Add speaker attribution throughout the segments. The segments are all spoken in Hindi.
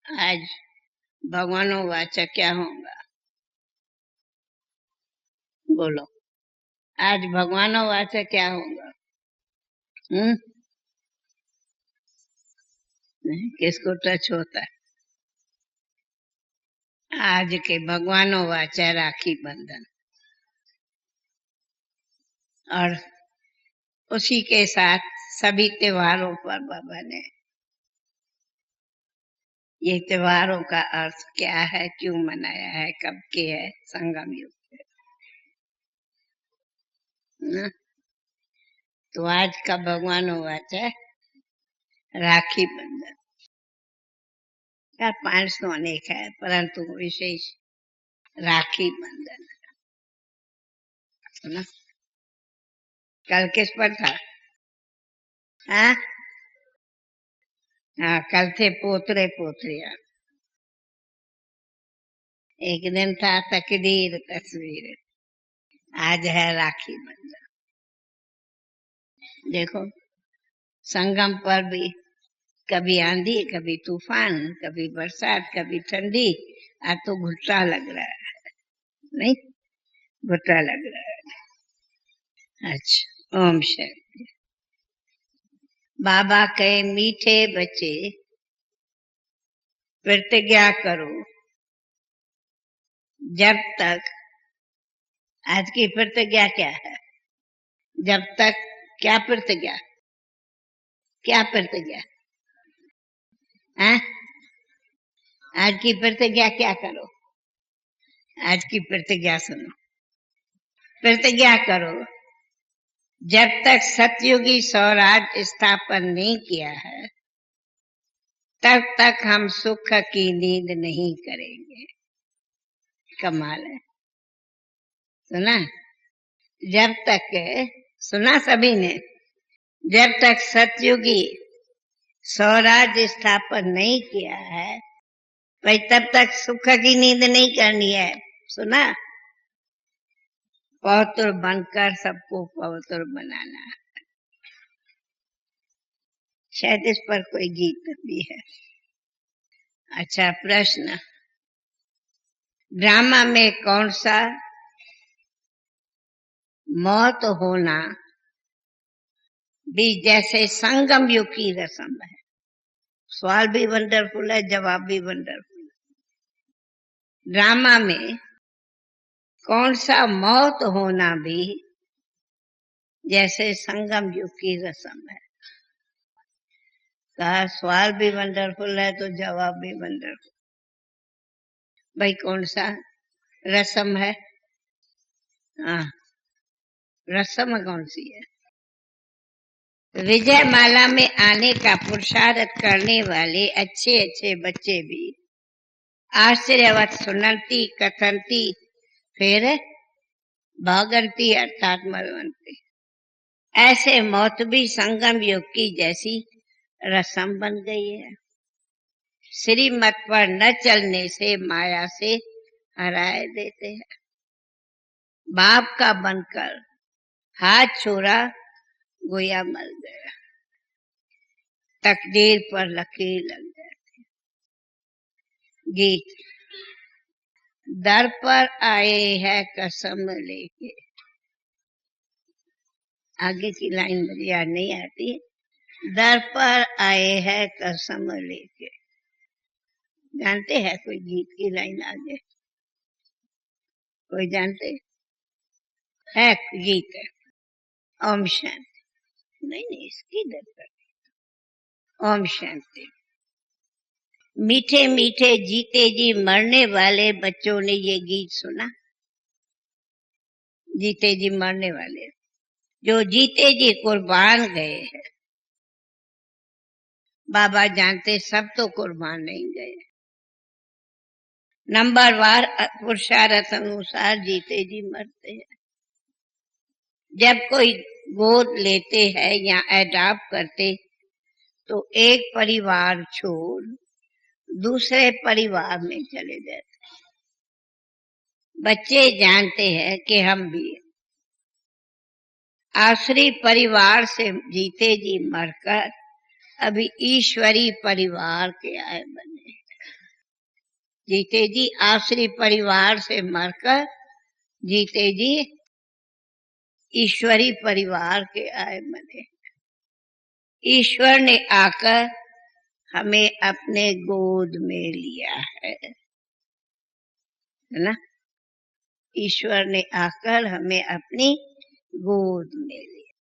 Speaker 1: आज भगवानों वाचा क्या होगा? बोलो, आज भगवानों वाचा क्या होगा? हम्म। नहीं, किसको टच होता है? आज के भगवानों वाचा राखी बंधन, और उसी के साथ सभी त्योहारों पर बाबा ने ये त्योहारों का अर्थ क्या है, क्यों मनाया है, कब के है, संगम युग ना। तो आज का भगवानों वाचा राखी बंधन का 500 अनेक है, परंतु विशेष राखी बंधन है ना। कल किस पर था? हाँ हाँ, कल थे पोतरे पोतरियां। एक दिन था तकदीर तस्वीर, आज है राखी बंधन। देखो, संगम पर भी कभी आंधी, कभी तूफान, कभी बरसात, कभी ठंडी। आज तो घुट्टा लग रहा है, नहीं? घुट्टा लग रहा है। अच्छा, ओम शांति। बाबा कहे, मीठे बच्चे प्रतिज्ञा करो जब तक। आज की प्रतिज्ञा क्या है? जब तक क्या प्रतिज्ञा? क्या प्रतिज्ञा? हाँ? आज की प्रतिज्ञा क्या करो? आज की प्रतिज्ञा सुनो। प्रतिज्ञा करो, जब तक सतयुगी स्वराज स्थापन नहीं किया है तब तक हम सुख की नींद नहीं करेंगे। कमाल है, सुना? जब तक, सुना सभी ने? जब तक सतयुगी स्वराज स्थापन नहीं किया है भाई, तब तक सुख की नींद नहीं करनी है। सुना? पवित्र बनकर सबको पवित्र बनाना। शायद इस पर कोई गीत भी है। अच्छा, प्रश्न, ड्रामा में कौन सा मौत होना भी जैसे संगम युग की रस्म है? सवाल भी वंडरफुल है, जवाब भी वंडरफुल है। ड्रामा में कौन सा मौत होना भी जैसे संगम युग की रस्म है? कहा सवाल भी वंडरफुल है तो जवाब भी वंडरफुल। भाई कौन सा रस्म है? हाँ, रस्म कौन सी है? विजय माला में आने का पुरुषार्थ करने वाले अच्छे अच्छे बच्चे भी आश्चर्यवत सुनती कथनती, फिर भागंती अर्थात मरवंती। ऐसे मौत भी संगम युग की जैसी रस्म बन गई है। श्रीमत पर न चलने से माया से हराए देते हैं। बाप का बनकर हाथ छोड़ा, गोया मर गया, तकदीर पर लकीर लग जाती। गीत, दर पर आए है कसम लेके। आगे की लाइन मुझे याद नहीं आती। दर पर आए है कसम लेके। जानते हैं कोई गीत की लाइन आगे? कोई जानते है? गीत है ओम शांति। नहीं नहीं, इसकी दर पर ओम शांति। मीठे मीठे जीते जी मरने वाले बच्चों ने ये गीत सुना? जीते जी मरने वाले, जो जीते जी कुर्बान गए हैं। बाबा जानते सब तो कुर्बान नहीं गए। नंबरवार पुरुषार्थ अनुसार जीते जी मरते हैं। जब कोई गोद लेते हैं या अडॉप्ट करते तो एक परिवार छोड़ दूसरे परिवार में चले जाते। बच्चे जानते हैं कि हम भी आश्री परिवार से जीते जी मरकर अभी ईश्वरी परिवार के आए बने। जीते जी आश्री परिवार से मरकर जीते जी ईश्वरी परिवार के आए बने। ईश्वर ने आकर हमें अपने गोद में लिया है ना। ईश्वर ने आकर हमें अपनी गोद में लिया,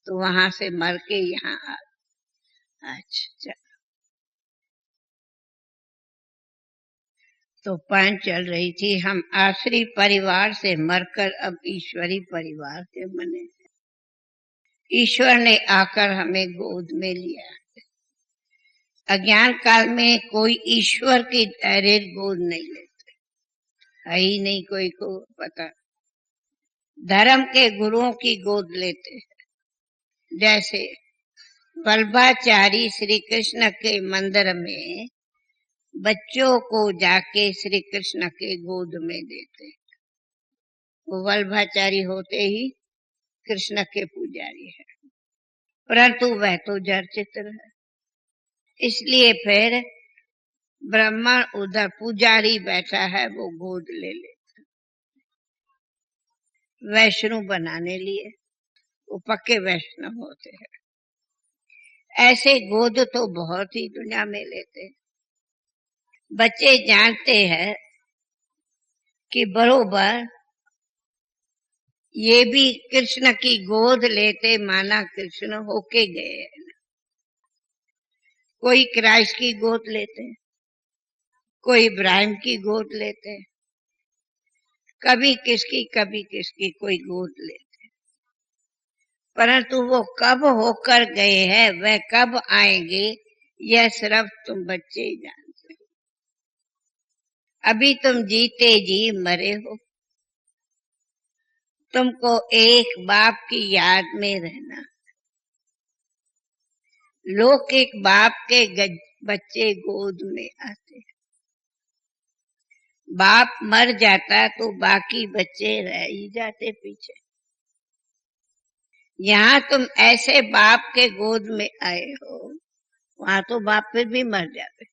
Speaker 1: तो वहां से मर के यहाँ आ। अच्छा, तो पॉइंट चल रही थी, हम आश्री परिवार से मरकर अब ईश्वरी परिवार के बने। ईश्वर ने आकर हमें गोद में लिया। अज्ञान काल में कोई ईश्वर की डायरेक्ट गोद नहीं लेते, है ही नहीं कोई को पता। धर्म के गुरुओं की गोद लेते हैं। जैसे वल्लभाचारी श्री कृष्ण के मंदिर में बच्चों को जाके श्री कृष्ण के गोद में देते। वो वल्लभाचारी होते ही कृष्ण के पुजारी है, परंतु वह तो जड़ चित्र है। इसलिए फिर ब्राह्मण उधर पुजारी बैठा है, वो गोद ले लेता, वैष्णव बनाने लिए। वो पक्के वैष्णव होते हैं। ऐसे गोद तो बहुत ही दुनिया में लेते हैं। बच्चे जानते हैं कि बरोबर ये भी कृष्ण की गोद लेते, माना कृष्ण होके गए। कोई क्राइस्ट की गोद लेते, कोई इब्राहिम की गोद लेते, कभी किसकी कोई गोद लेते, परंतु वो कब होकर गए हैं, वह कब आएंगे, यह सिर्फ तुम बच्चे ही जानते हो। अभी तुम जीते जी मरे हो। तुमको एक बाप की याद में रहना। लोग एक बाप के बच्चे गोद में आते, बाप मर जाता तो बाकी बच्चे रह ही जाते पीछे। यहाँ तुम ऐसे बाप के गोद में आए हो, वहां तो बाप फिर भी मर जाते।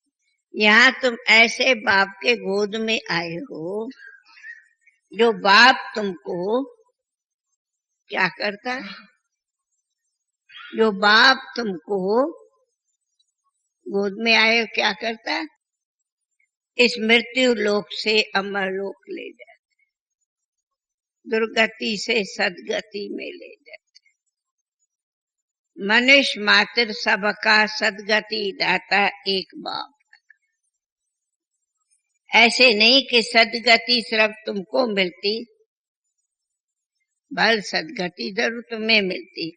Speaker 1: यहाँ तुम ऐसे बाप के गोद में आए हो जो बाप तुमको क्या करता है, जो बाप तुमको गोद में आए क्या करता है, इस मृत्यु लोक से अमर लोक ले जाते, दुर्गति से सदगति में ले जाते। मनुष्य मात्र सबका सदगति दाता एक बाप। ऐसे नहीं कि सदगति सिर्फ तुमको मिलती, बल सदगति जरूर तुम्हें मिलती,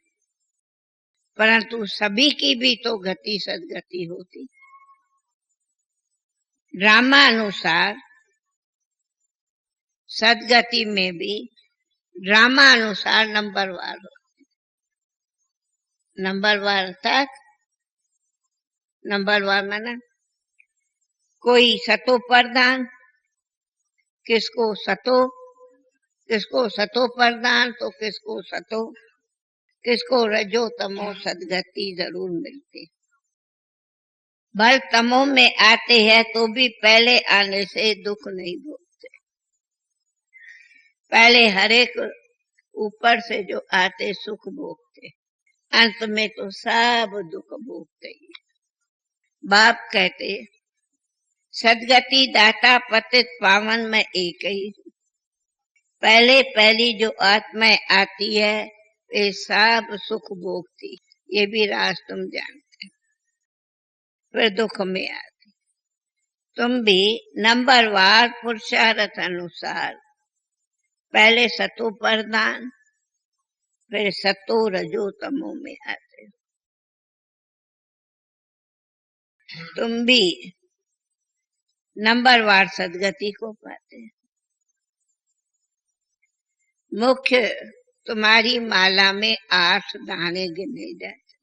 Speaker 1: परंतु सभी की भी तो गति सदगति होती। ड्रामा अनुसार सदगति में भी ड्रामा अनुसार नंबरवार होती। नंबरवार तक, नंबरवार माना कोई सतो प्रधान, किसको सतो प्रधान, तो किसको रजो तमो सदगति जरूर मिलती। बल तमो में आते हैं तो भी पहले आने से दुख नहीं भोगते। पहले हरेक ऊपर से जो आते सुख भोगते, अंत में तो सब दुख भोगते ही। बाप कहते सदगति दाता पतित पावन में एक ही हूँ। पहले पहली जो आत्माएं आती है वे सब सुख भोगती, ये भी राज तुम जानते, फिर दुख में आती। तुम भी नंबरवार पुरुषार्थ अनुसार पहले सतो प्रधान, फिर सतो रजो तमो में आते हो। तुम भी नंबरवार सदगति को पाते। मुख्य तुम्हारी माला में 8 दाने गिने जाते,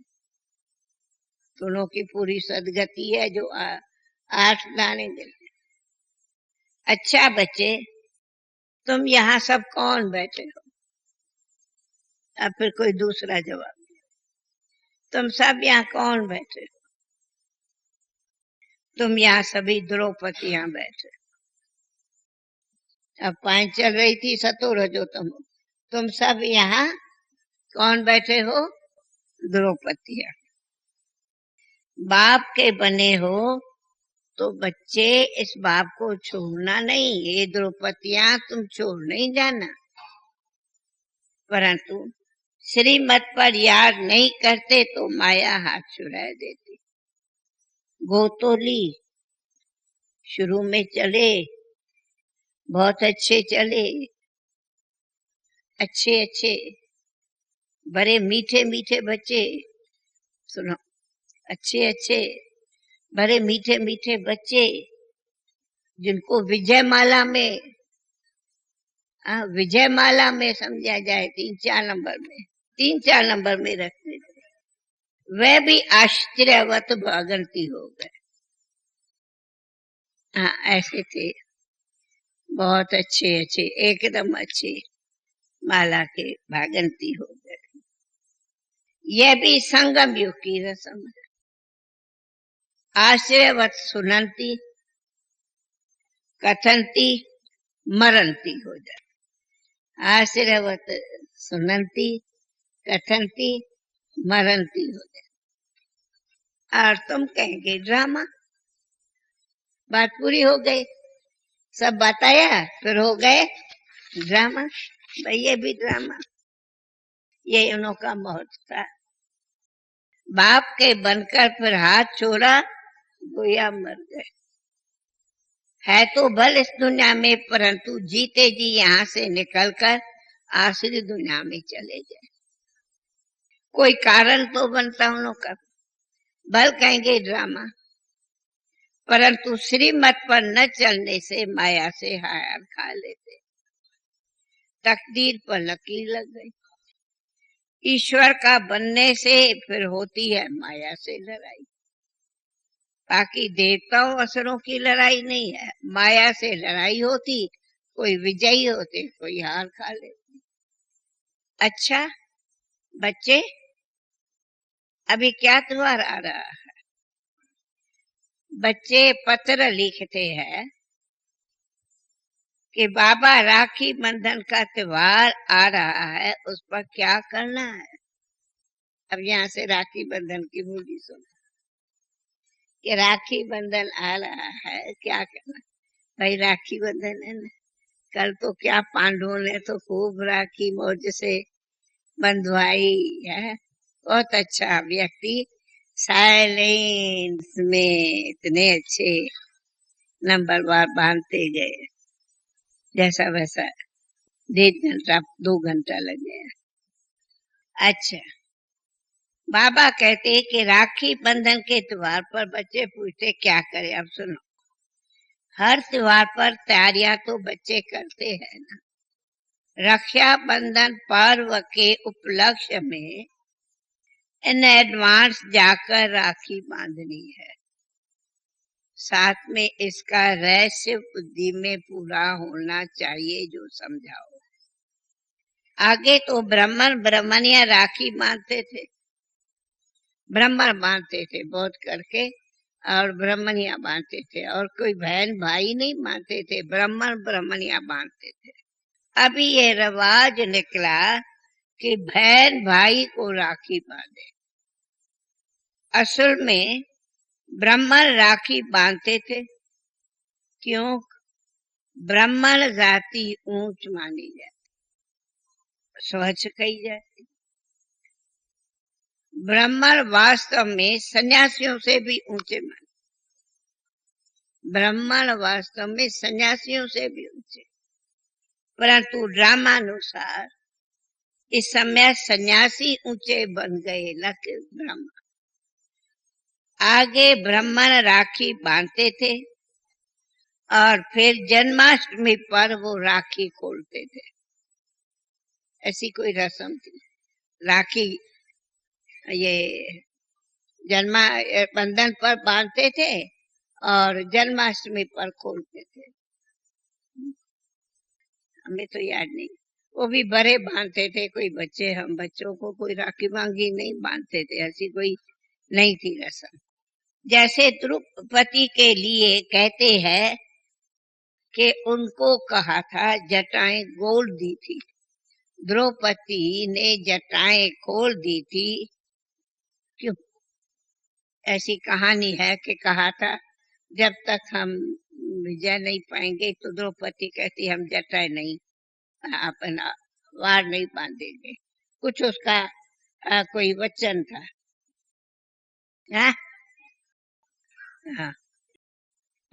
Speaker 1: दोनों की पूरी सदगति है जो 8 दाने गिने। अच्छा बच्चे, तुम यहाँ सब कौन बैठे हो? अब फिर कोई दूसरा जवाब। तुम सब यहाँ कौन बैठे हो? तुम यहाँ सभी द्रौपदियां बैठे। अब पांच चल रही थी सतुर जो तुम सब यहाँ कौन बैठे हो? द्रौपदियां। बाप के बने हो तो बच्चे इस बाप को छोड़ना नहीं। ये द्रौपदियां तुम छोड़ नहीं जाना, परंतु श्रीमत पर याद नहीं करते तो माया हाथ छुड़ा देती। गोतोली शुरू में चले, बहुत अच्छे चले, अच्छे अच्छे बड़े मीठे मीठे बच्चे। सुनो, अच्छे अच्छे बड़े मीठे मीठे बच्चे जिनको विजयमाला में समझा जाए, 3-4 नंबर में रखते थे, वह भी आश्चर्यवत भागंती हो गए। हाँ, ऐसे थे, बहुत अच्छे अच्छे, एकदम अच्छे माला के भागंती हो गए। यह भी संगम युग की रस्म है। आश्चर्यवत सुनंती, कथनती, मरंती हो जाए। आश्चर्यवत सुनंती, कथनती, मरंती हो जाए। और तुम कहेंगे ड्रामा। बात पूरी हो गई, सब बताया, फिर हो गए ड्रामा। भाई ये भी ड्रामा, ये उनका महत्व था। बाप के बनकर फिर हाथ छोड़ा, गोया मर गए। है तो भल इस दुनिया में, परंतु जीते जी यहाँ से निकलकर आखिरी दुनिया में चले जाए। कोई कारण तो बनता उनका, भल कहेंगे ड्रामा, परंतु श्रीमत पर न चलने से माया से हार खा लेते। तकदीर पर लकीर लग गई। ईश्वर का बनने से फिर होती है माया से लड़ाई। बाकी देवताओं असुरों की लड़ाई नहीं है, माया से लड़ाई होती, कोई विजयी होते, कोई हार खा लेते। अच्छा बच्चे, अभी क्या त्योहार आ रहा है? बच्चे पत्र लिखते हैं कि बाबा राखी बंधन का त्योहार आ रहा है, उस पर क्या करना है। अब यहाँ से राखी बंधन की बोली सुनो कि राखी बंधन आ रहा है, क्या करना। भाई राखी बंधन है ना, कल तो क्या पांडवों ने तो खूब राखी मौज से बंधवाई है। बहुत अच्छा व्यक्ति साइलेंस में इतने अच्छे नंबरवार बांधते गए, जैसा वैसा 1.5 घंटा 2 घंटा लग गया। अच्छा, बाबा कहते कि राखी बंधन के त्योहार पर बच्चे पूछते क्या करें। अब सुनो, हर त्योहार पर तैयारियां तो बच्चे करते हैं ना। रक्षा बंधन पर्व के उपलक्ष्य में इन एडवांस जाकर राखी बांधनी है। साथ में इसका रहस्य बुद्धि में पूरा होना चाहिए जो समझाओ। आगे तो ब्राह्मण ब्राह्मणिया राखी बांधते थे, ब्राह्मण बांधते थे बहुत करके, और ब्राह्मणिया बांधते थे, और कोई बहन भाई नहीं बांधते थे, ब्राह्मण ब्राह्मणिया बांधते थे। अभी ये रिवाज निकला कि बहन भाई को राखी बांधे। असल में ब्राह्मण राखी बांधते थे, क्यों? ब्राह्मण जाति ऊंच मानी जाती, स्वच्छ कही जाती। ब्राह्मण वास्तव में सन्यासियों से भी ऊंचे माने, ब्राह्मण वास्तव में सन्यासियों से भी ऊंचे, परंतु ड्रामानुसार इस समय सन्यासी ऊंचे बन गए, न कि ब्राह्मण। आगे ब्राह्मण राखी बांधते थे और फिर जन्माष्टमी पर वो राखी खोलते थे। ऐसी कोई रस्म थी। राखी ये जन्मा बंधन पर बांधते थे और जन्माष्टमी पर खोलते थे। हमें तो याद नहीं, वो भी बड़े बांधते थे, कोई बच्चे, हम बच्चों को कोई राखी मांगी नहीं बांधते थे, ऐसी कोई नहीं थी रस्म। जैसे द्रौपदी के लिए कहते हैं कि उनको कहा था जटाएं गोल दी थी, द्रौपदी ने जटाएं खोल दी थी। क्यों? ऐसी कहानी है कि कहा था जब तक हम विजय नहीं पाएंगे तो द्रौपदी कहती हम जटाएं नहीं, अपना वार नहीं बांधेंगे। कुछ उसका कोई वचन था। हाँ हाँ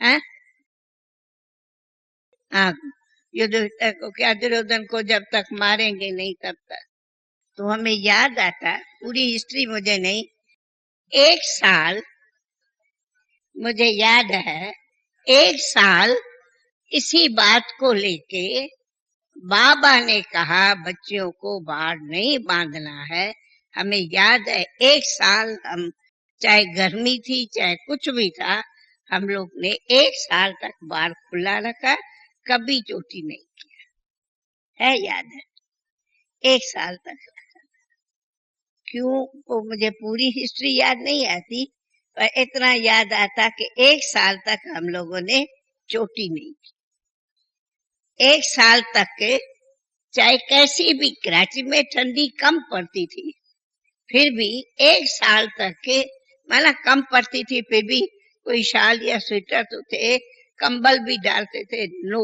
Speaker 1: हाँ हाँ। युद्ध को क्या, दुर्योधन को जब तक मारेंगे नहीं तब तक। तो हमें याद आता, पूरी हिस्ट्री मुझे नहीं, एक साल मुझे याद है, एक साल इसी बात को लेके बाबा ने कहा बच्चों को बाढ़ नहीं बांधना है। हमें याद है एक साल हम, चाहे गर्मी थी चाहे कुछ भी था, हम लोग ने एक साल तक बाढ़ खुला रखा, कभी चोटी नहीं किया है, याद है एक साल तक। क्यों वो मुझे पूरी हिस्ट्री याद नहीं आती, पर इतना याद आता कि एक साल तक हम लोगों ने चोटी नहीं की। एक साल तक के, चाहे कैसी भी, कराची में ठंडी कम पड़ती थी फिर भी एक साल तक के, माना कम पड़ती थी फिर भी कोई शाल या स्वेटर तो थे, कंबल भी डालते थे। नो,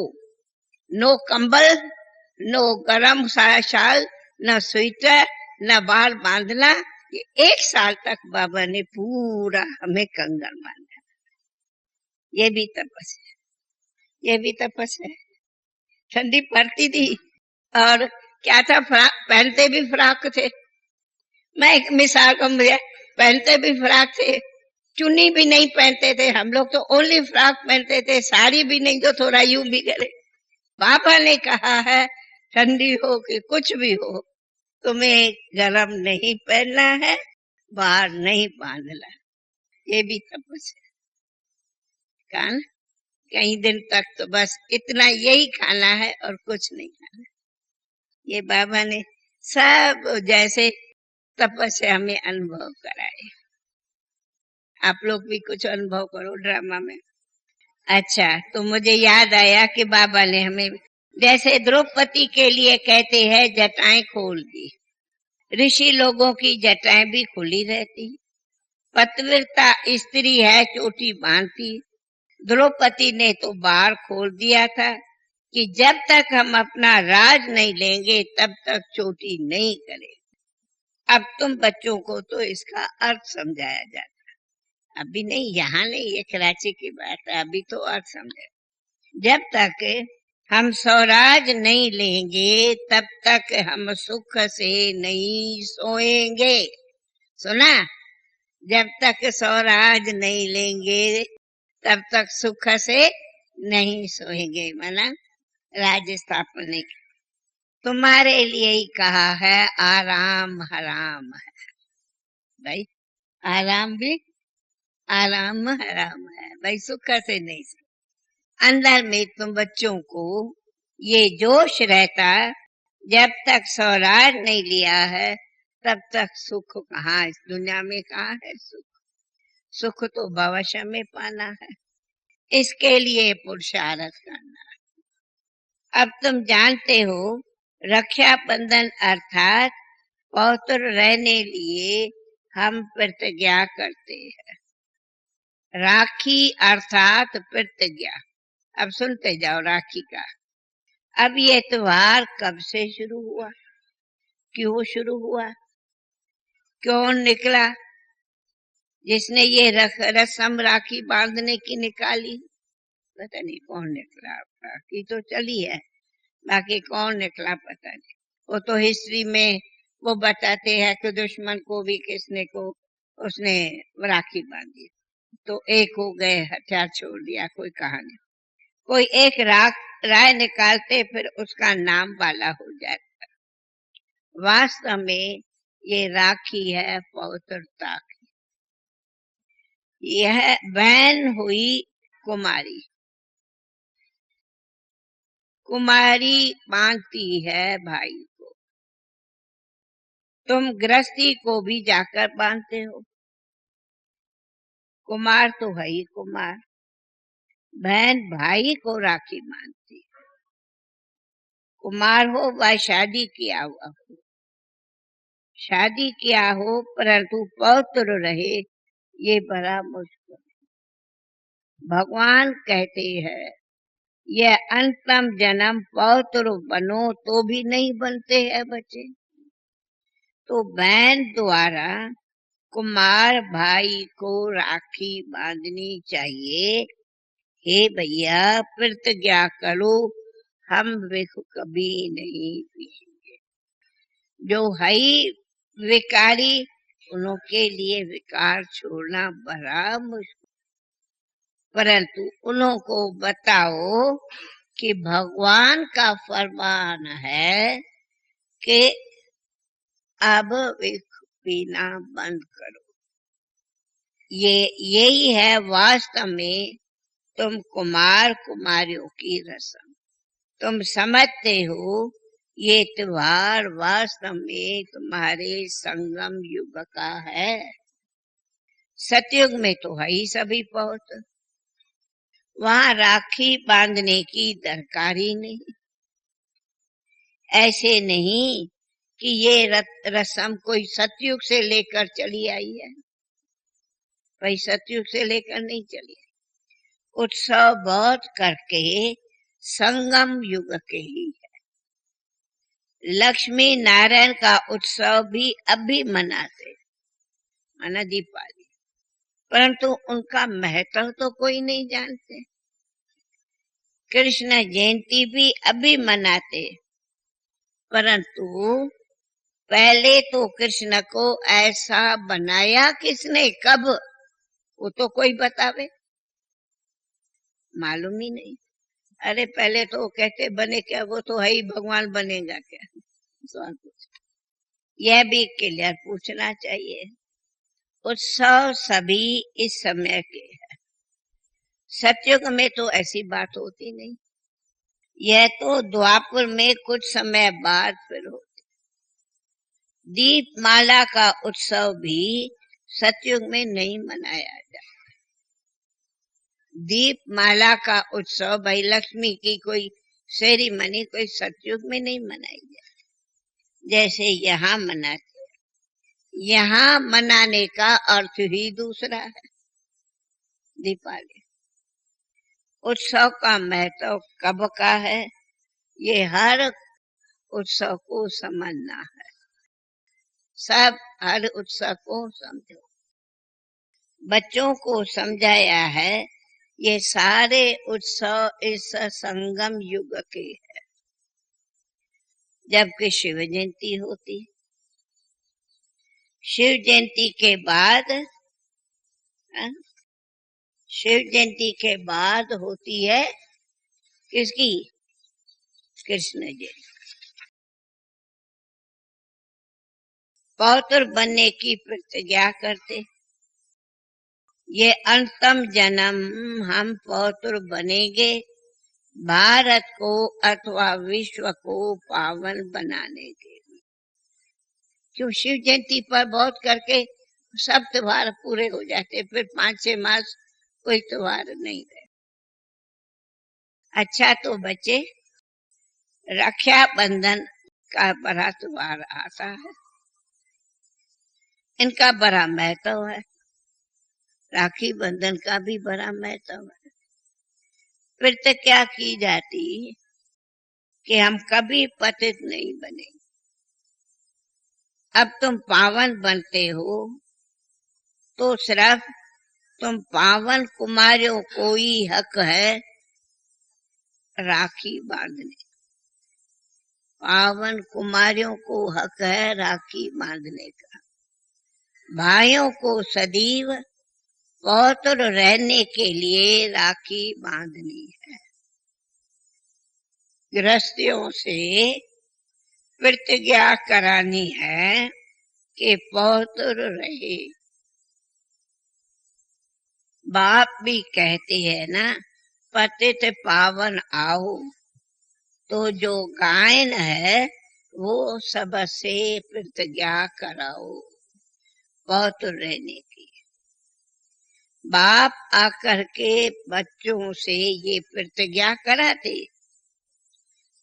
Speaker 1: नो कंबल, नो गरम शाल, न स्वेटर, न बाल बांधना। ये एक साल तक बाबा ने पूरा हमें कंगन बांधा। ये भी तपस्या, ये भी तपस्या। ठंडी पड़ती थी और क्या था, फ्राक पहनते भी फ्राक थे। मैं एक मिसाल को, मुझे पहनते भी फ्राक थे, चुन्नी भी नहीं पहनते थे हम लोग, तो ओनली फ्राक पहनते थे, साड़ी भी नहीं जो थोड़ा यूं भी करे। बाबा ने कहा है ठंडी हो कि कुछ भी हो, तुम्हें गरम नहीं पहनना है, बाहर नहीं बांधना। ये भी तपस्या। कान कई दिन तक तो बस इतना यही खाना है और कुछ नहीं खाना। ये बाबा ने सब जैसे तपस्या में अनुभव कराए। आप लोग भी कुछ अनुभव करो ड्रामा में। अच्छा, तो मुझे याद आया कि बाबा ने हमें, जैसे द्रौपदी के लिए कहते हैं जटाएं खोल दी, ऋषि लोगों की जटाएं भी खुली रहती। पतिव्रता स्त्री है चोटी बांधती, द्रौपदी ने तो बार खोल दिया था कि जब तक हम अपना राज नहीं लेंगे तब तक चोटी नहीं करें। अब तुम बच्चों को तो इसका अर्थ समझाया जाता, अभी नहीं, यहाँ नहीं, ये कराची की बात है, अभी तो अर्थ समझे। जब तक हम स्वराज नहीं लेंगे तब तक हम सुख से नहीं सोएंगे। सुना? जब तक स्वराज नहीं लेंगे तब तक सुख से नहीं सोएंगे, माना राज्य स्थापन नहीं। तुम्हारे लिए ही कहा है आराम हराम है भाई, आराम भी, आराम हराम है भाई, सुख से नहीं। अंदर में तुम बच्चों को ये जोश रहता, जब तक स्वराज नहीं लिया है तब तक सुख कहाँ, इस दुनिया में कहाँ है सुख। सुख तो भविष्य में पाना है, इसके लिए पुरुषार्थ करना। अब तुम जानते हो रक्षा बंधन अर्थात पवित्र रहने लिए हम प्रतिज्ञा करते हैं। राखी अर्थात प्रतिज्ञा। अब सुनते जाओ राखी का। अब ये त्योहार कब से शुरू हुआ, क्यों शुरू हुआ, क्यों निकला, जिसने ये रस्म राखी बांधने की निकाली, पता नहीं कौन निकला। राखी तो चली है, बाकी कौन निकला पता नहीं। वो तो हिस्ट्री में वो बताते हैं कि दुश्मन को भी किसने को उसने राखी बांधी, तो एक हो गए, हथियार छोड़ दिया, कोई कहानी। कोई एक राय निकालते फिर उसका नाम वाला हो जाता। वास्तव में ये राखी है पवित्रता की। यह बहन हुई कुमारी, कुमारी बांधती है भाई को। तुम गृहस्थी को भी जाकर बांधते हो, कुमार तो है ही कुमार, बहन भाई को राखी बांधती है। कुमार हो व शादी किया हुआ हो, शादी किया हो परंतु पौत्र रहे, ये बड़ा मुश्किल। भगवान कहते हैं यह अंतम जन्म पौत्र बनो तो भी नहीं बनते हैं बच्चे। तो बहन द्वारा कुमार भाई को राखी बांधनी चाहिए। हे भैया प्रतिज्ञा करो, हम विख कभी नहीं पिएंगे। जो है विकारी, उनके लिए विकार छोड़ना बड़ा मुश्किल। परंतु उनको बताओ कि भगवान का फरमान है कि अब विख पीना बंद करो। यही है वास्तव में तुम कुमार कुमारियों की रस्म। तुम समझते हो ये त्योहार वास्तव में तुम्हारे संगम युग का है। सतयुग में तो है ही सभी पौत्र, वहां राखी बांधने की दरकार ही नहीं। ऐसे नहीं कि ये रस्म कोई सतयुग से लेकर चली आई है, भाई सतयुग से लेकर नहीं चली। उत्सव बहुत करके संगम युग के ही है। लक्ष्मी नारायण का उत्सव भी अभी मनाते, माना दीपावली, परंतु उनका महत्व तो कोई नहीं जानते। कृष्ण जयंती भी अभी मनाते, परंतु पहले तो कृष्ण को ऐसा बनाया किसने, कब, वो तो कोई बतावे, मालूम ही नहीं। अरे पहले तो कहते बने क्या, वो तो है ही, भगवान बनेगा क्या, सवाल पूछ। यह भी क्लियर पूछना चाहिए। उत्सव सभी इस समय के है, सतयुग में तो ऐसी बात होती नहीं। यह तो द्वापर में कुछ समय बाद फिर होती। दीपमाला का उत्सव भी सतयुग में नहीं मनाया जाता। दीपमाला का उत्सव भाई लक्ष्मी की कोई सेरेमनी कोई सतयुग में नहीं मनाई जाती, जैसे यहाँ मनाते। यहाँ मनाने का अर्थ ही दूसरा है। दीपावली उत्सव का महत्व कब का है, ये हर उत्सव को समझना है। सब हर उत्सव को समझो। बच्चों को समझाया है ये सारे उत्सव इस संगम युग के है, जबकि शिव जयंती होती। शिव जयंती के बाद, शिव जयंती के बाद होती है किसकी, कृष्ण जयंती। पौत्र बनने की प्रतिज्ञा करते, ये अंतम जन्म हम पौत्र बनेंगे भारत को अथवा विश्व को पावन बनाने के लिए। क्यों शिव जयंती पर बहुत करके सब त्योहार पूरे हो जाते, फिर 5-6 मास कोई त्योहार नहीं रहे। अच्छा तो बच्चे, रक्षा बंधन का बड़ा त्योहार आता है, इनका बड़ा महत्व है। राखी बंधन का भी बड़ा महत्व है। प्रतिज्ञा की जाती कि हम कभी पतित नहीं बनेंगे। अब तुम पावन बनते हो तो सिर्फ तुम पावन कुमारियों को ही हक है राखी बांधने। पावन कुमारियों को हक है राखी बांधने का। भाइयों को सदैव पौत्र रहने के लिए राखी बांधनी है। गृहस्थियों से प्रतिज्ञा करानी है कि पौत्र रहे। बाप भी कहते हैं ना, पतित पावन आओ, तो जो गायन है वो सबसे प्रतिज्ञा कराओ पौत्र रहने की। बाप आकर के बच्चों से ये प्रतिज्ञा कराते,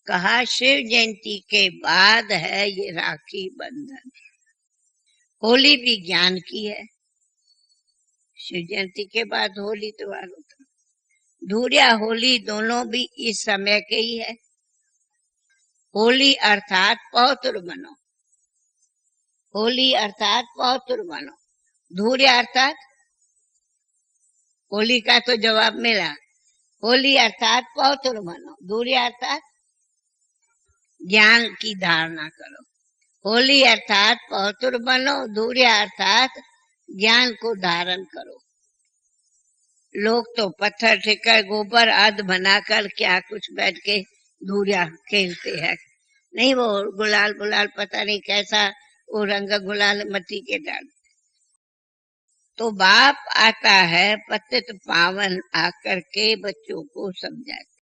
Speaker 1: कहा शिव जयंती के बाद है ये राखी बंधन। होली भी ज्ञान की है, शिव जयंती के बाद होली त्योहार होता। धूरिया होली दोनों भी इस समय के ही है। होली अर्थात पौत्र बनो, होली अर्थात पौत्र बनो। धूर्य अर्थात, होली का तो जवाब मिला, होली अर्थात पौत्र बनो। धूर्य अर्थात ज्ञान की धारणा करो। होली अर्थात पौत्र बनो, धूर्य अर्थात ज्ञान को धारण करो। लोग तो पत्थर ठेकर गोबर आदि बनाकर क्या कुछ बैठ के धूरिया खेलते हैं, नहीं वो गुलाल गुलाल पता नहीं कैसा वो रंग गुलाल मट्टी के डाल। तो बाप आता है पतित पावन आकर के बच्चों को समझाते।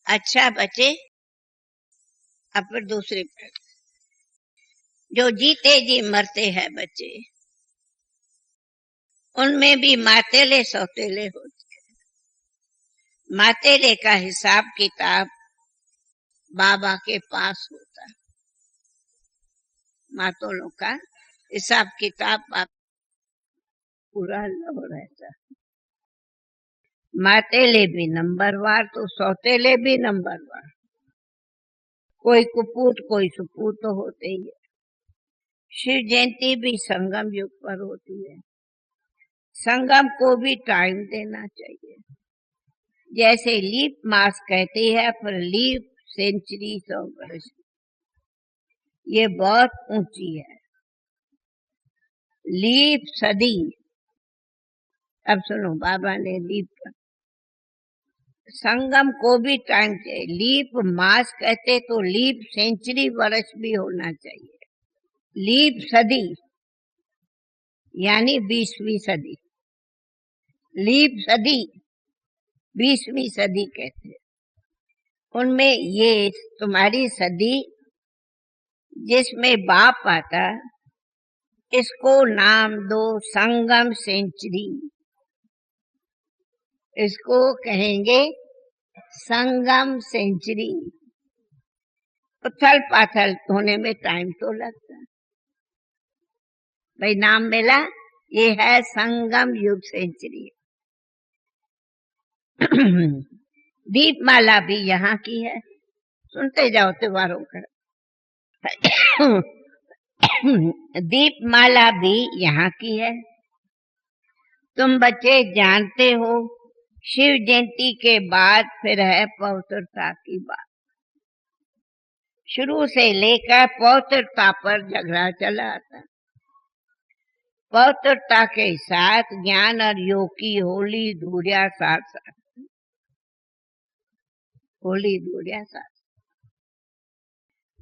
Speaker 1: अच्छा बच्चे, अब फिर दूसरे प्रश्न। जो जीते जी मरते हैं बच्चे, उनमें भी मातेले सौतेले होते हैं। मातेले का हिसाब किताब बाबा के पास होता है। मातोलों का हिसाब किताब पूरा लो रहता। मातेले भी नंबरवार तो सौतेले भी नंबरवार। कोई कुपूत कोई सुपूत तो होते ही है। शिव जयंती भी संगम युग पर होती है। संगम को भी टाइम देना चाहिए। जैसे लीप मास कहती है, पर लीप सेंचुरी 100 वर्ष, ये बहुत ऊंची है। लीप सदी, अब सुनो बाबा ने लीप, संगम को भी टाइम चाहिए। लीप मास कहते तो लीप सेंचुरी वर्ष भी होना चाहिए। लीप सदी यानी 20वीं सदी, लीप सदी 20वीं सदी कहते हैं। उनमें ये तुम्हारी सदी जिसमें बाप आता, इसको नाम दो संगम सेंचुरी। इसको कहेंगे संगम सेंचुरी। उथल पाथल होने में टाइम तो लगता है, भाई नाम मिला, ये है संगम युग सेंचुरी। दीपमाला भी यहाँ की है, सुनते जाओ त्योहारों का। दीपमाला भी यहाँ की है। तुम बच्चे जानते हो शिव जयंती के बाद फिर है पवित्रता की बात। शुरू से लेकर पवित्रता पर झगड़ा चला आता। पवित्रता के साथ ज्ञान और योग की होली धूरिया साथ साथ, होली धूरिया साथ।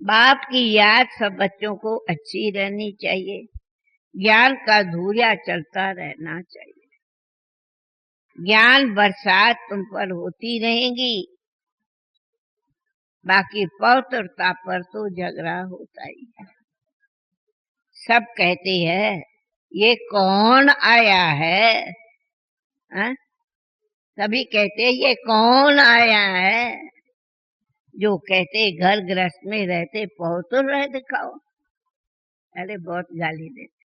Speaker 1: बाप की याद सब बच्चों को अच्छी रहनी चाहिए। ज्ञान का धूरिया चलता रहना चाहिए। ज्ञान बरसात तुम पर होती रहेगी, बाकी पवित्रता पर तो झगड़ा होता ही है। सब कहते हैं ये कौन आया है, हा? सभी कहते ये कौन आया है। जो कहते घर गृहस्थ में रहते पवित्र रह दिखाओ, अरे बहुत गाली देते।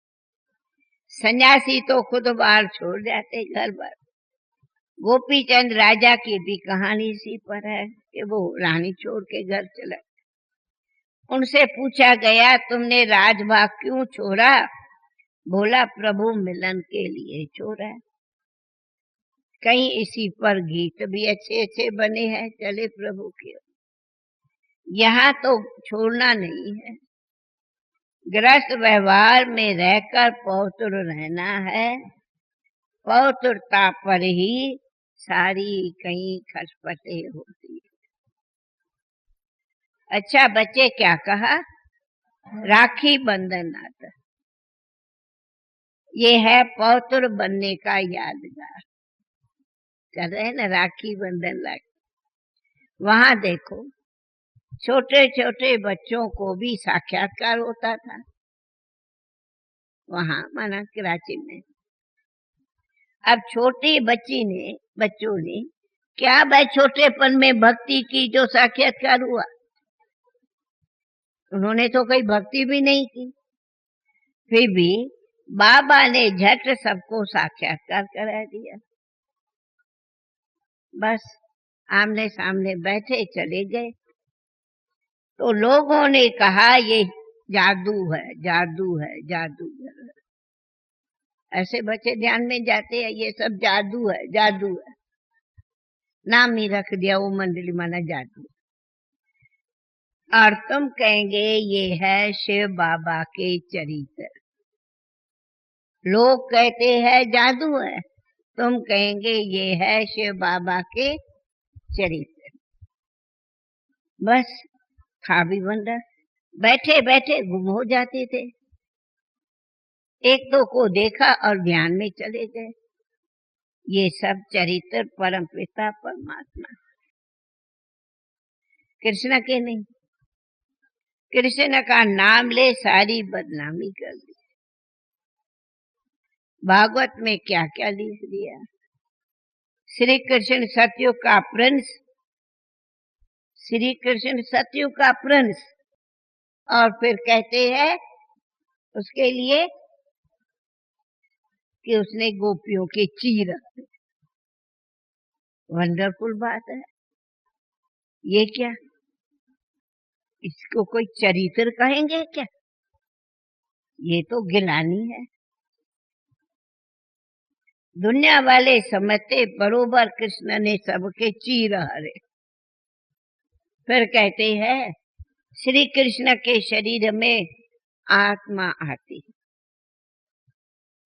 Speaker 1: सन्यासी तो खुद बाहर छोड़ जाते घर पर। गोपी चंद राजा की भी कहानी इसी पर है कि वो रानी छोड़ के घर चला। उनसे पूछा गया तुमने राजभाग क्यों छोड़ा? बोला प्रभु मिलन के लिए छोड़ा। कहीं इसी पर गीत भी अच्छे अच्छे बने हैं, चले प्रभु के। यहाँ तो छोड़ना नहीं है, गृहस्थ व्यवहार में रहकर पवित्र रहना है। पवित्रता पर ही सारी कहीं खसपटे होती है। अच्छा बच्चे क्या कहा? राखी बंधन आता, ये है पवित्र बनने का यादगार। कर रहे हैं ना राखी बंधन लाग। वहां देखो छोटे छोटे बच्चों को भी साक्षात्कार होता था, वहां माना कराची में। अब छोटी बच्चों ने क्या भाई छोटेपन में भक्ति की जो साक्षात्कार हुआ? उन्होंने तो कोई भक्ति भी नहीं की, फिर भी बाबा ने झट सबको साक्षात्कार करा दिया। बस आमने सामने बैठे चले गए। तो लोगों ने कहा ये जादू है, जादू है, जादू है। ऐसे बच्चे ध्यान में जाते हैं, ये सब जादू है, जादू है। नाम ही रख दिया वो मंडली माना जादू। और तुम कहेंगे ये है शिव बाबा के चरित्र। लोग कहते हैं जादू है, तुम कहेंगे ये है शिव बाबा के चरित्र। बस था भी बंदर, बैठे बैठे गुम हो जाते थे। एक दो को देखा और ध्यान में चले गए। ये सब चरित्र परमपिता परमात्मा, कृष्ण के नहीं। कृष्ण का नाम ले सारी बदनामी कर दी। भागवत में क्या क्या लिख दिया। श्री कृष्ण सत्युग का प्रिंस, श्री कृष्ण सत्युग का प्रिंस, और फिर कहते हैं उसके लिए कि उसने गोपियों के चीर रखे। वंडरफुल बात है। ये क्या, इसको कोई चरित्र कहेंगे क्या? ये तो गिलानी है। दुनिया वाले समझते बरोबर कृष्ण ने सबके चीर हरे। फिर कहते हैं श्री कृष्ण के शरीर में आत्मा आती,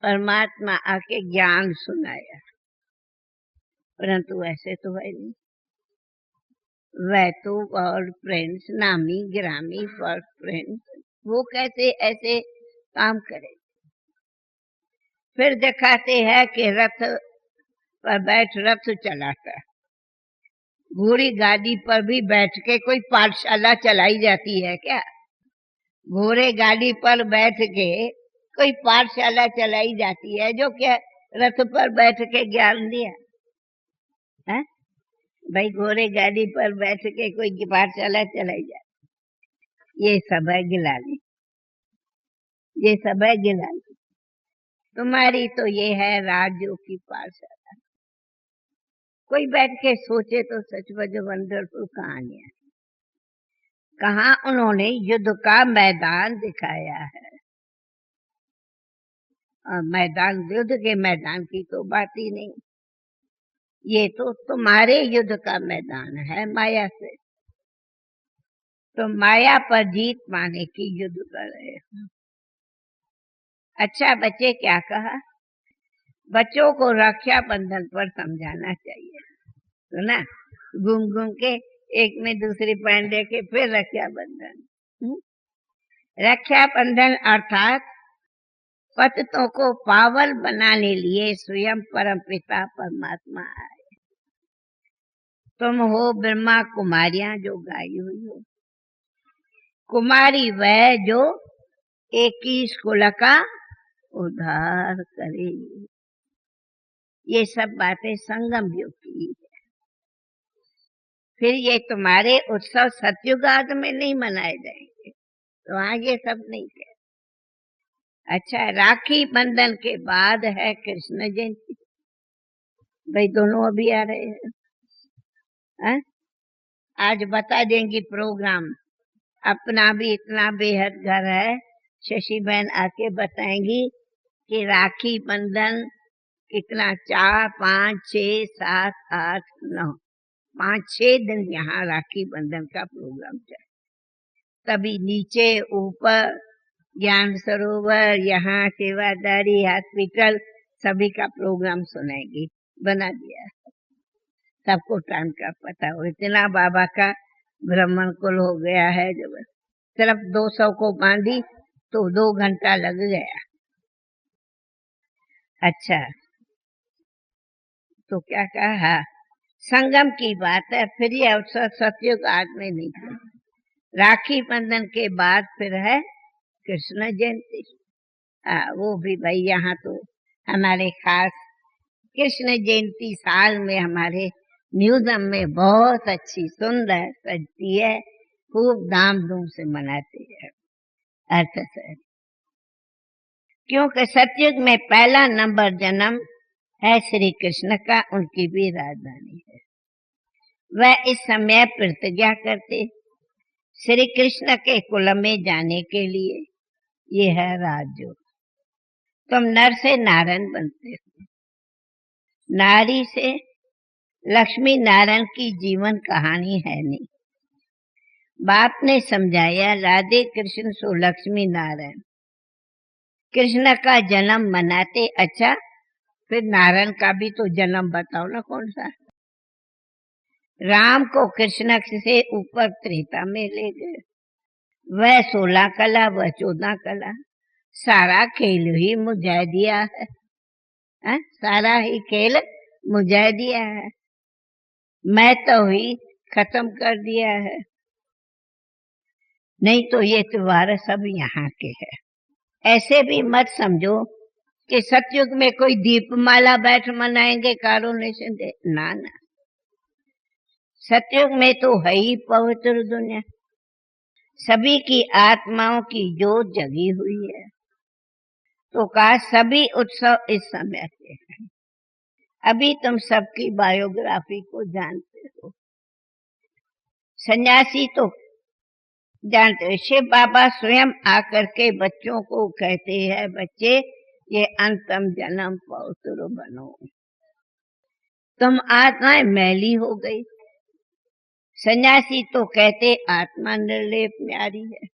Speaker 1: परमात्मा आके ज्ञान सुनाया, परंतु ऐसे तो है नहीं। वह तो वर्ल्ड फ्रेंड्स, नामी गिरामी वर्ल्ड फ्रेंड्स, वो कैसे ऐसे काम करे? फिर दिखाते हैं कि रथ पर बैठ रथ चलाता, घोड़ी गाड़ी पर भी बैठ के कोई पाठशाला चलाई जाती है क्या? घोड़े गाड़ी पर बैठ के कोई पाठशाला चलाई जाती है जो क्या रथ पर बैठ के ज्ञान दिया है? भाई घोड़े गाड़ी पर बैठ के कोई पाठशाला चलाई जाती, ये सब है गिलानी, ये सब है गिलानी। तुम्हारी तो ये है राजों की पाठशाला। कोई बैठ के सोचे तो सचमुच वंडरफुल कहानियां। कहाँ उन्होंने युद्ध का मैदान दिखाया है, और मैदान युद्ध के मैदान की तो बात ही नहीं। ये तो तुम्हारे युद्ध का मैदान है माया से। तो माया पर जीत पाने की युद्ध कर रहे हो। अच्छा बच्चे क्या कहा? बच्चों को रक्षा बंधन पर समझाना चाहिए, तो ना घूम घूम के एक में दूसरी पहन दे के फिर रक्षा बंधन। रक्षा बंधन अर्थात पतितों को पावन बनाने लिए स्वयं परमपिता परमात्मा आए। तुम हो ब्रह्मा कुमारियां जो गाई हुई हो। कुमारी वह जो 21 कुल का उद्धार करे। ये सब बातें संगम युग की है। फिर ये तुम्हारे उत्सव सत्युगाद में नहीं मनाए जाएंगे, तो आगे सब नहीं कह। अच्छा, राखी बंधन के बाद है कृष्ण जयंती। भाई दोनों अभी आ रहे हैं। आज बता देंगी प्रोग्राम। अपना भी इतना बेहद घर है, शशि बहन आके बताएंगी कि राखी बंधन कितना, 4, 5, 6, 7, 8, 9, 5-6 दिन यहाँ राखी बंधन का प्रोग्राम चले। तभी नीचे ऊपर ज्ञान सरोवर, यहाँ सेवादारी हॉस्पिटल, सभी का प्रोग्राम सुनाएगी। बना दिया, सबको टाइम का पता हो। इतना बाबा का ब्राह्मण कुल हो गया है, जब सिर्फ 200 को बांधी तो 2 घंटा लग गया। अच्छा, तो क्या कहा? संगम की बात है। फिर ये अवसर सतयुग आज में नहीं है। राखी बंधन के बाद फिर है कृष्ण जयंती। वो भी भाई यहाँ तो हमारे खास कृष्ण जयंती साल में हमारे म्यूजियम में बहुत अच्छी सुंदर सजती है, खूब धाम-धूम से मनाते हैं। अर्थ से क्योंकि सतयुग में पहला नंबर जन्म है श्री कृष्ण का, उनकी भी राजधानी है। वह इस समय प्रतिज्ञा करते श्री कृष्ण के कुल में जाने के लिए, ये है राजयोग। तुम नर से नारायण बनते हो, नारी से लक्ष्मी नारायण की जीवन कहानी है नहीं। बाप ने समझाया राधे कृष्ण सो लक्ष्मी नारायण। कृष्ण का जन्म मनाते, अच्छा फिर नारायण का भी तो जन्म बताओ ना कौन सा। राम को कृष्ण से ऊपर त्रेता में ले गए। वह 16 कला, वह 14 कला, सारा खेल ही मुझा दिया है। सारा ही खेल मुझा दिया है। मैं तो ही खत्म कर दिया है। नहीं तो ये त्योहार सब यहाँ के है। ऐसे भी मत समझो कि सतयुग में कोई दीपमाला बैठ मनाएंगे कारोनेशन डे, ना ना। सतयुग में तो है ही पवित्र दुनिया, सभी की आत्माओं की जोत जगी हुई है। तो कहा सभी उत्सव इस समय के हैं। अभी तुम सबकी बायोग्राफी को जानते हो। सन्यासी तो जानते हो, शिव बाबा स्वयं आकर के बच्चों को कहते हैं, बच्चे ये अंतिम जन्म पवित्र बनो। तुम आत्माएं मैली हो गई। सन्यासी तो कहते आत्मा निर्लेप न्यारी है,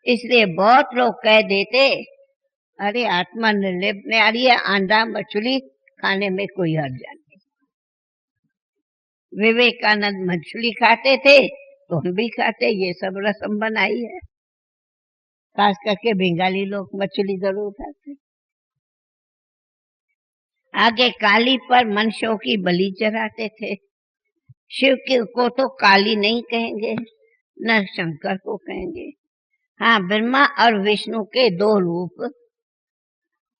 Speaker 1: इसलिए बहुत लोग कह देते अरे आत्मा निर्लेप न्यारी है, अंडा मछली खाने में कोई हर्ज नहीं। विवेकानंद मछली खाते थे तो हम भी खाते, ये सब रस्म बनाई है। खास करके बंगाली लोग मछली जरूर खाते। आगे काली पर मनुष्यों की बलि चढ़ाते थे। शिव को तो काली नहीं कहेंगे, न शंकर को कहेंगे। हाँ, ब्रह्मा और विष्णु के 2 रूप,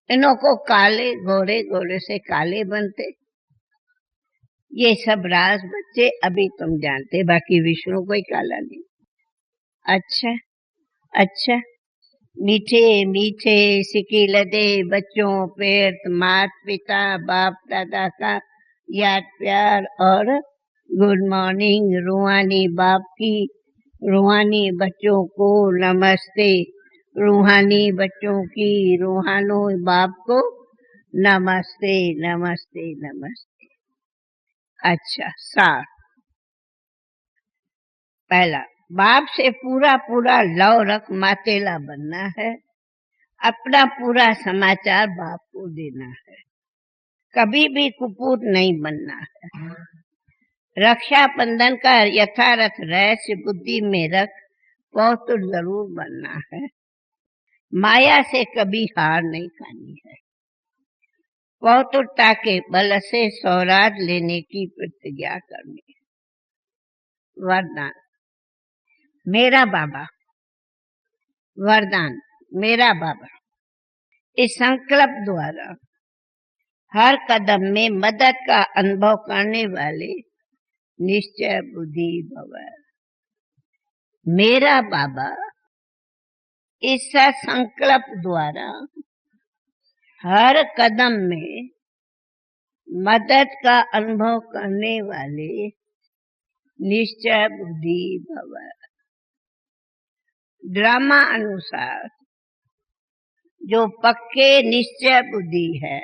Speaker 1: इन्हों को काले घोड़े, घोड़े से काले बनते। ये सब राज बच्चे अभी तुम जानते, बाकी विष्णु कोई काला नहीं। अच्छा अच्छा, मीठे मीठे सिकी लदे बच्चों पे मात पिता बाप दादा का याद प्यार और गुड मॉर्निंग। रूहानी बाप की रूहानी बच्चों को नमस्ते, रूहानी बच्चों की रूहानो बाप को नमस्ते नमस्ते नमस्ते। अच्छा, सार पहला, बाप से पूरा पूरा लव रख मातेला बनना है। अपना पूरा समाचार बाप को देना है, कभी भी कुपूत नहीं बनना है। रक्षाबंधन का यथार्थ रहस्य बुद्धि में रख पौत्र जरूर बनना है। माया से कभी हार नहीं खानी है। पौत्रता के बल से स्वराज लेने की प्रतिज्ञा करनी है। वरदान, मेरा बाबा। वरदान, मेरा बाबा। इस संकल्प द्वारा हर कदम में मदद का अनुभव करने वाले निश्चय बुद्धि भव। मेरा बाबा इस संकल्प द्वारा हर कदम में मदद का अनुभव करने वाले निश्चय बुद्धि भव। ड्रामा अनुसार जो पक्के निश्चय बुद्धि है,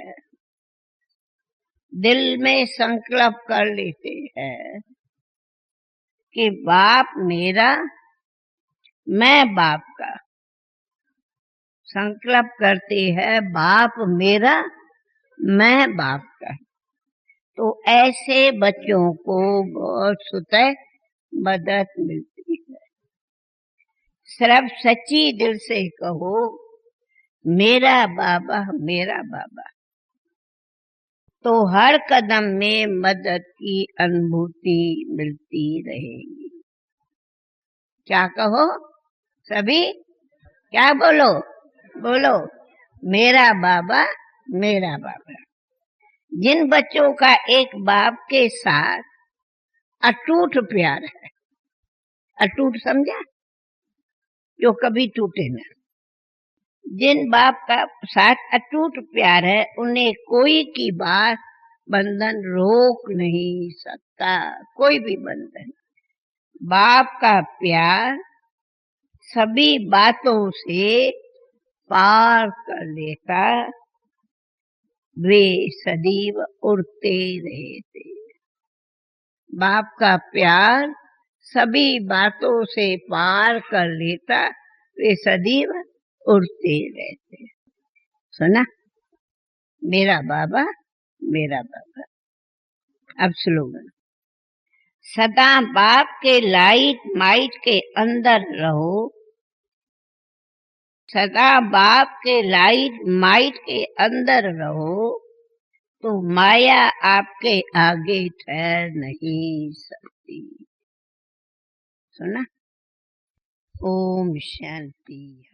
Speaker 1: दिल में संकल्प कर लेते हैं कि बाप मेरा, मैं बाप का। संकल्प करते हैं बाप मेरा, मैं बाप का। तो ऐसे बच्चों को बहुत स्वतः मदद मिलती है। सिर्फ सच्ची दिल से कहो मेरा बाबा, मेरा बाबा, तो हर कदम में मदद की अनुभूति मिलती रहेगी। क्या कहो सभी, क्या बोलो, बोलो मेरा बाबा, मेरा बाबा। जिन बच्चों का एक बाप के साथ अटूट प्यार है, अटूट समझा, जो कभी टूटे न, जिन बाप का साथ अटूट प्यार है उन्हें कोई की बात बंधन रोक नहीं सकता, कोई भी बंधन। बाप का प्यार सभी बातों से पार कर लेता, वे सदैव उड़ते रहते। बाप का प्यार सभी बातों से पार कर लेता, वे सदैव उड़ते रहते। सुना? मेरा बाबा, मेरा बाबा। अब स्लोगन, सदा बाप के लाइट माइट के अंदर रहो, सदा बाप के लाइट माइट के अंदर रहो, तो माया आपके आगे ठहर नहीं सकती। सुना? ओम शांति।